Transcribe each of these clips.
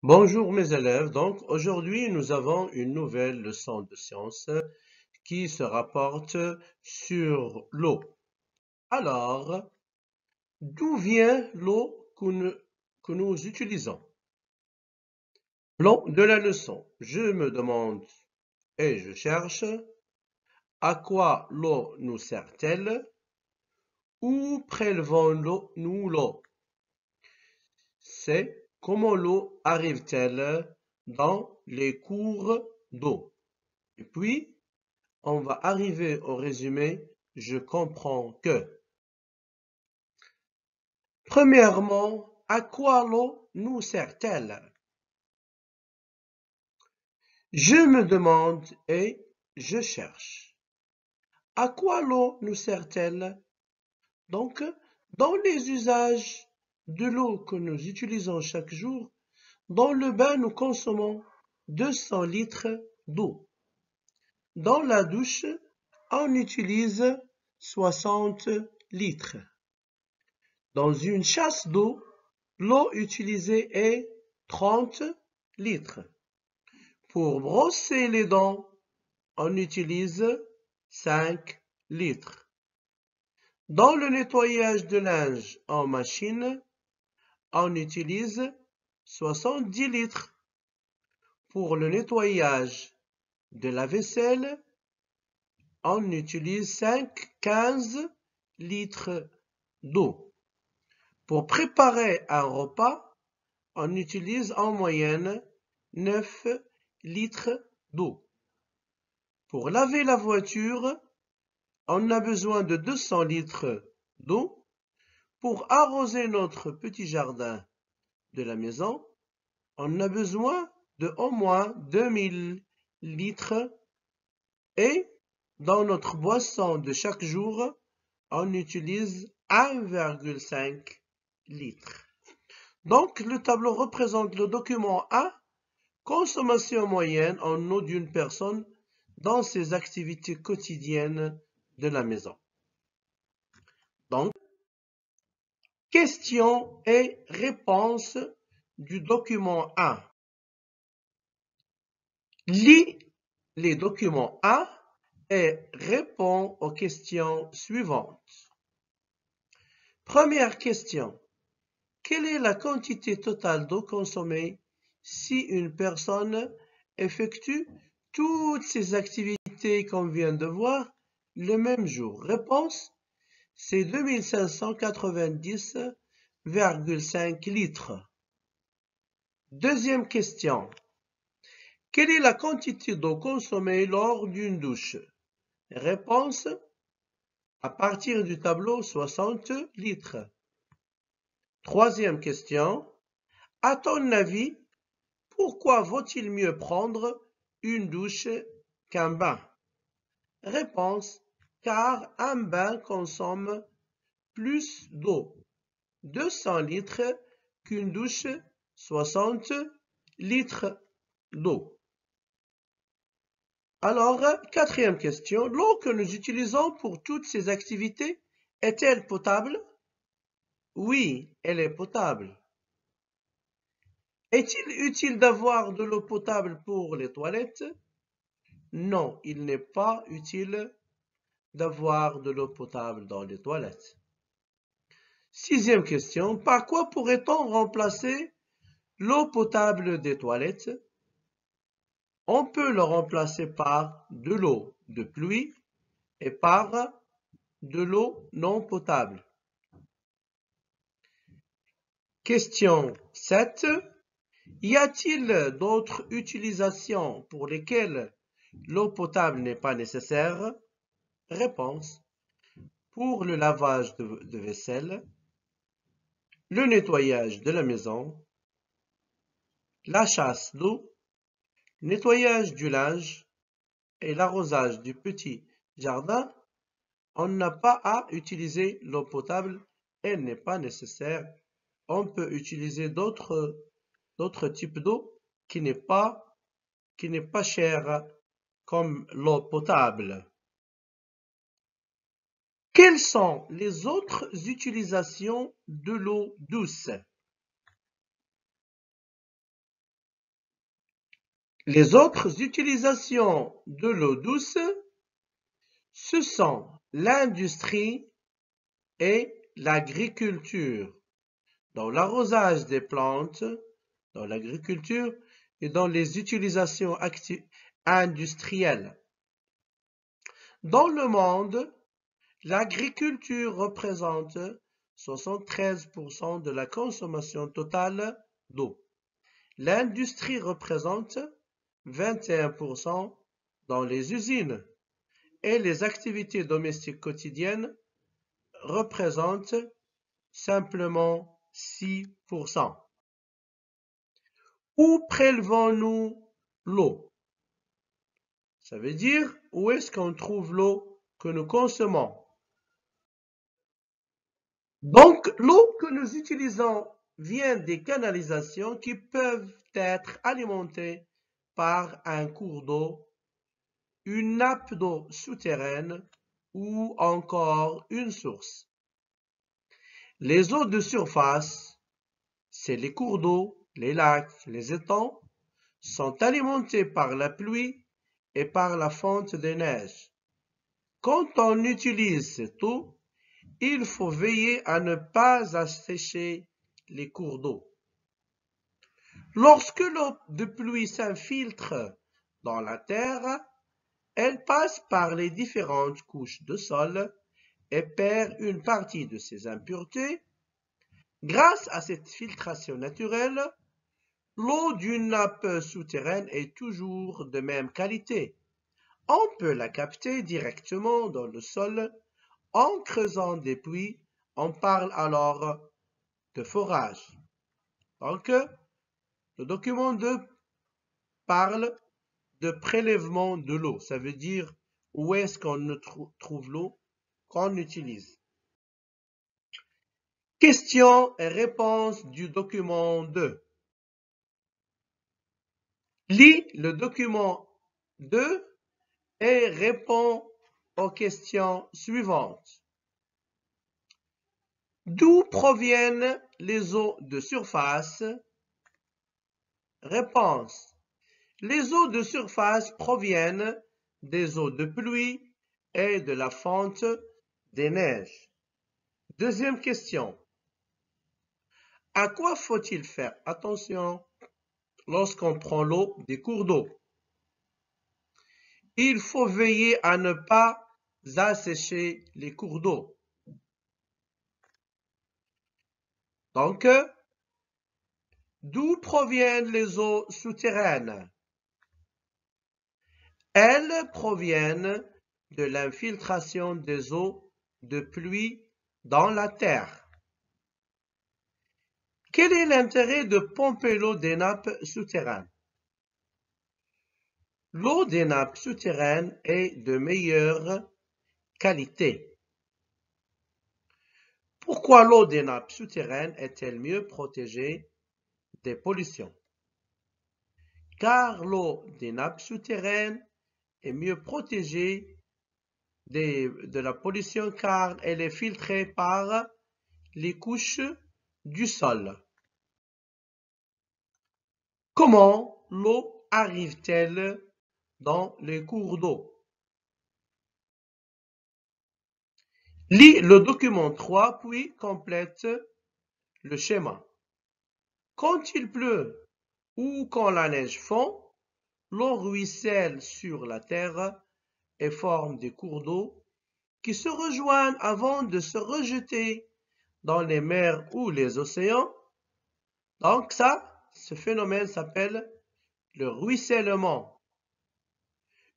Bonjour mes élèves, donc aujourd'hui nous avons une nouvelle leçon de sciences qui se rapporte sur l'eau. Alors, d'où vient l'eau que nous utilisons? Plan de la leçon. Je me demande et je cherche à quoi l'eau nous sert-elle? Où prélevons-nous l'eau? C'est comment l'eau arrive-t-elle dans les cours d'eau? Et puis, on va arriver au résumé, je comprends que. Premièrement, à quoi l'eau nous sert-elle? Je me demande et je cherche. À quoi l'eau nous sert-elle? Donc, dans les usages de l'eau que nous utilisons chaque jour, dans le bain, nous consommons 200 litres d'eau. Dans la douche, on utilise 60 litres. Dans une chasse d'eau, l'eau utilisée est 30 litres. Pour brosser les dents, on utilise 5 litres. Dans le nettoyage de linge en machine, on utilise 70 litres. Pour le nettoyage de la vaisselle, on utilise 15 litres d'eau. Pour préparer un repas, on utilise en moyenne 9 litres d'eau. Pour laver la voiture, on a besoin de 200 litres d'eau. Pour arroser notre petit jardin de la maison, on a besoin de au moins 2000 litres. Et dans notre boisson de chaque jour, on utilise 1,5 litre. Donc, le tableau représente le document A, consommation moyenne en eau d'une personne dans ses activités quotidiennes de la maison. Donc, questions et réponses du document A. Lis les documents A et réponds aux questions suivantes. Première question. Quelle est la quantité totale d'eau consommée si une personne effectue toutes ces activités qu'on vient de voir le même jour? Réponse, c'est 2590,5 litres. Deuxième question. Quelle est la quantité d'eau consommée lors d'une douche? Réponse, à partir du tableau, 60 litres. Troisième question. À ton avis, pourquoi vaut-il mieux prendre une douche qu'un bain? Réponse, car un bain consomme plus d'eau, 200 litres, qu'une douche, 60 litres d'eau. Alors, quatrième question, l'eau que nous utilisons pour toutes ces activités est-elle potable? Oui, elle est potable. Est-il utile d'avoir de l'eau potable pour les toilettes? Non, il n'est pas utile d'avoir de l'eau potable dans les toilettes. Sixième question, par quoi pourrait-on remplacer l'eau potable des toilettes? On peut le remplacer par de l'eau de pluie et par de l'eau non potable. Question 7. Y a-t-il d'autres utilisations pour lesquelles l'eau potable n'est pas nécessaire? Réponse. Pour le lavage de vaisselle, le nettoyage de la maison, la chasse d'eau, nettoyage du linge et l'arrosage du petit jardin, on n'a pas à utiliser l'eau potable, elle n'est pas nécessaire. On peut utiliser d'autres types d'eau qui n'est pas chère comme l'eau potable. Quelles sont les autres utilisations de l'eau douce? Les autres utilisations de l'eau douce, ce sont l'industrie et l'agriculture, dans l'arrosage des plantes, dans l'agriculture et dans les utilisations industrielles. Dans le monde, l'agriculture représente 73% de la consommation totale d'eau. L'industrie représente 21% dans les usines et les activités domestiques quotidiennes représentent simplement 6%. Où prélevons-nous l'eau? Ça veut dire où est-ce qu'on trouve l'eau que nous consommons. Donc, l'eau que nous utilisons vient des canalisations qui peuvent être alimentées par un cours d'eau, une nappe d'eau souterraine ou encore une source. Les eaux de surface, c'est les cours d'eau, les lacs, les étangs, sont alimentés par la pluie et par la fonte des neiges. Quand on utilise cette eau, il faut veiller à ne pas assécher les cours d'eau. Lorsque l'eau de pluie s'infiltre dans la terre, elle passe par les différentes couches de sol et perd une partie de ses impuretés. Grâce à cette filtration naturelle, l'eau d'une nappe souterraine est toujours de même qualité. On peut la capter directement dans le sol en creusant des puits. On parle alors de forage. Donc, le document 2 parle de prélèvement de l'eau. Ça veut dire où est-ce qu'on trouve l'eau qu'on utilise. Questions et réponses du document 2. Lis le document 2 et réponds aux questions suivantes. D'où proviennent les eaux de surface? Réponse. Les eaux de surface proviennent des eaux de pluie et de la fonte des neiges. Deuxième question. À quoi faut-il faire attention lorsqu'on prend l'eau des cours d'eau? Il faut veiller à ne pas assécher les cours d'eau. Donc, d'où proviennent les eaux souterraines? Elles proviennent de l'infiltration des eaux de pluie dans la terre. Quel est l'intérêt de pomper l'eau des nappes souterraines? L'eau des nappes souterraines est de meilleure qualité. Pourquoi l'eau des nappes souterraines est-elle mieux protégée des pollutions? Car l'eau des nappes souterraines est mieux protégée de la pollution car elle est filtrée par les couches du sol. Comment l'eau arrive-t-elle dans les cours d'eau? Lis le document 3 puis complète le schéma. Quand il pleut ou quand la neige fond, l'eau ruisselle sur la terre et forme des cours d'eau qui se rejoignent avant de se rejeter dans les mers ou les océans. Donc ce phénomène s'appelle le ruissellement.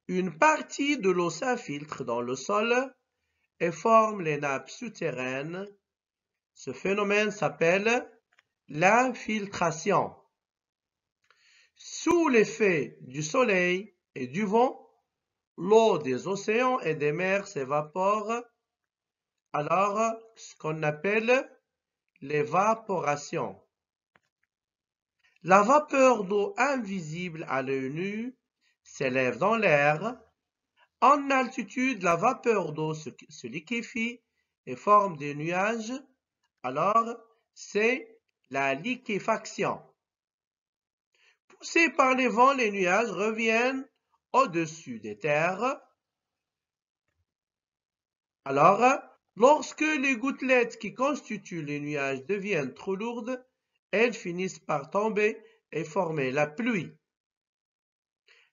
Une partie de l'eau s'infiltre dans le sol et forme les nappes souterraines. Ce phénomène s'appelle l'infiltration. Sous l'effet du soleil et du vent, l'eau des océans et des mers s'évapore, alors ce qu'on appelle l'évaporation. La vapeur d'eau invisible à l'œil nu s'élève dans l'air. En altitude, la vapeur d'eau se liquéfie et forme des nuages. Alors, c'est la liquéfaction. Poussés par les vents, les nuages reviennent au-dessus des terres. Alors, lorsque les gouttelettes qui constituent les nuages deviennent trop lourdes, elles finissent par tomber et former la pluie.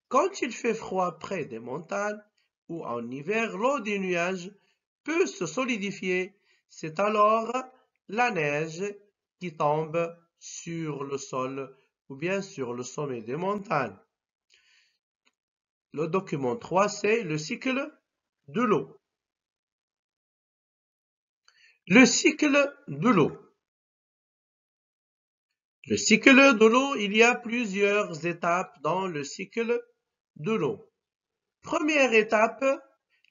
Quand il fait froid près des montagnes ou en hiver, l'eau des nuages peut se solidifier. C'est alors la neige qui tombe sur le sol ou bien sur le sommet des montagnes. Le document 3, c'est le cycle de l'eau. Le cycle de l'eau. Le cycle de l'eau, il y a plusieurs étapes dans le cycle de l'eau. Première étape,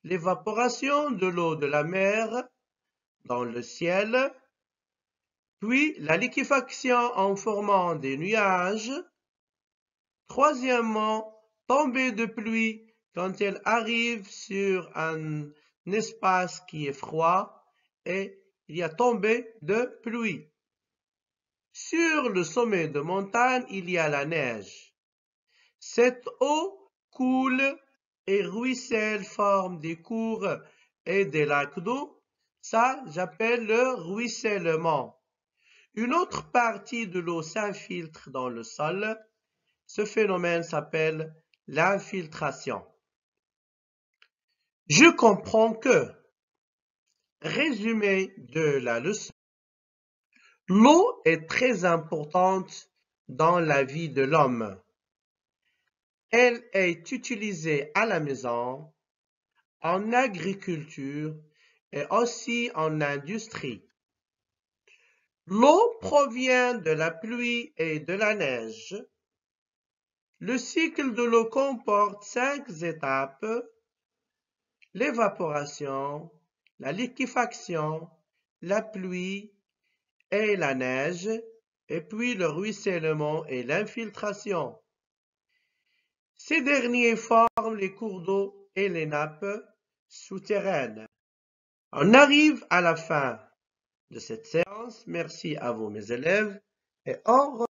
l'évaporation de l'eau de la mer dans le ciel, puis la liquéfaction en formant des nuages. Troisièmement, tombée de pluie quand elle arrive sur un espace qui est froid et il y a tombée de pluie. Sur le sommet de montagne, il y a la neige. Cette eau coule et ruisselle, forme des cours et des lacs d'eau. Ça, j'appelle le ruissellement. Une autre partie de l'eau s'infiltre dans le sol. Ce phénomène s'appelle l'infiltration. Je comprends que, résumé de la leçon, l'eau est très importante dans la vie de l'homme. Elle est utilisée à la maison, en agriculture et aussi en industrie. L'eau provient de la pluie et de la neige. Le cycle de l'eau comporte 5 étapes: l'évaporation, la liquéfaction, la pluie et la neige, et puis le ruissellement et l'infiltration. Ces derniers forment les cours d'eau et les nappes souterraines. On arrive à la fin de cette séance. Merci à vous mes élèves et au revoir.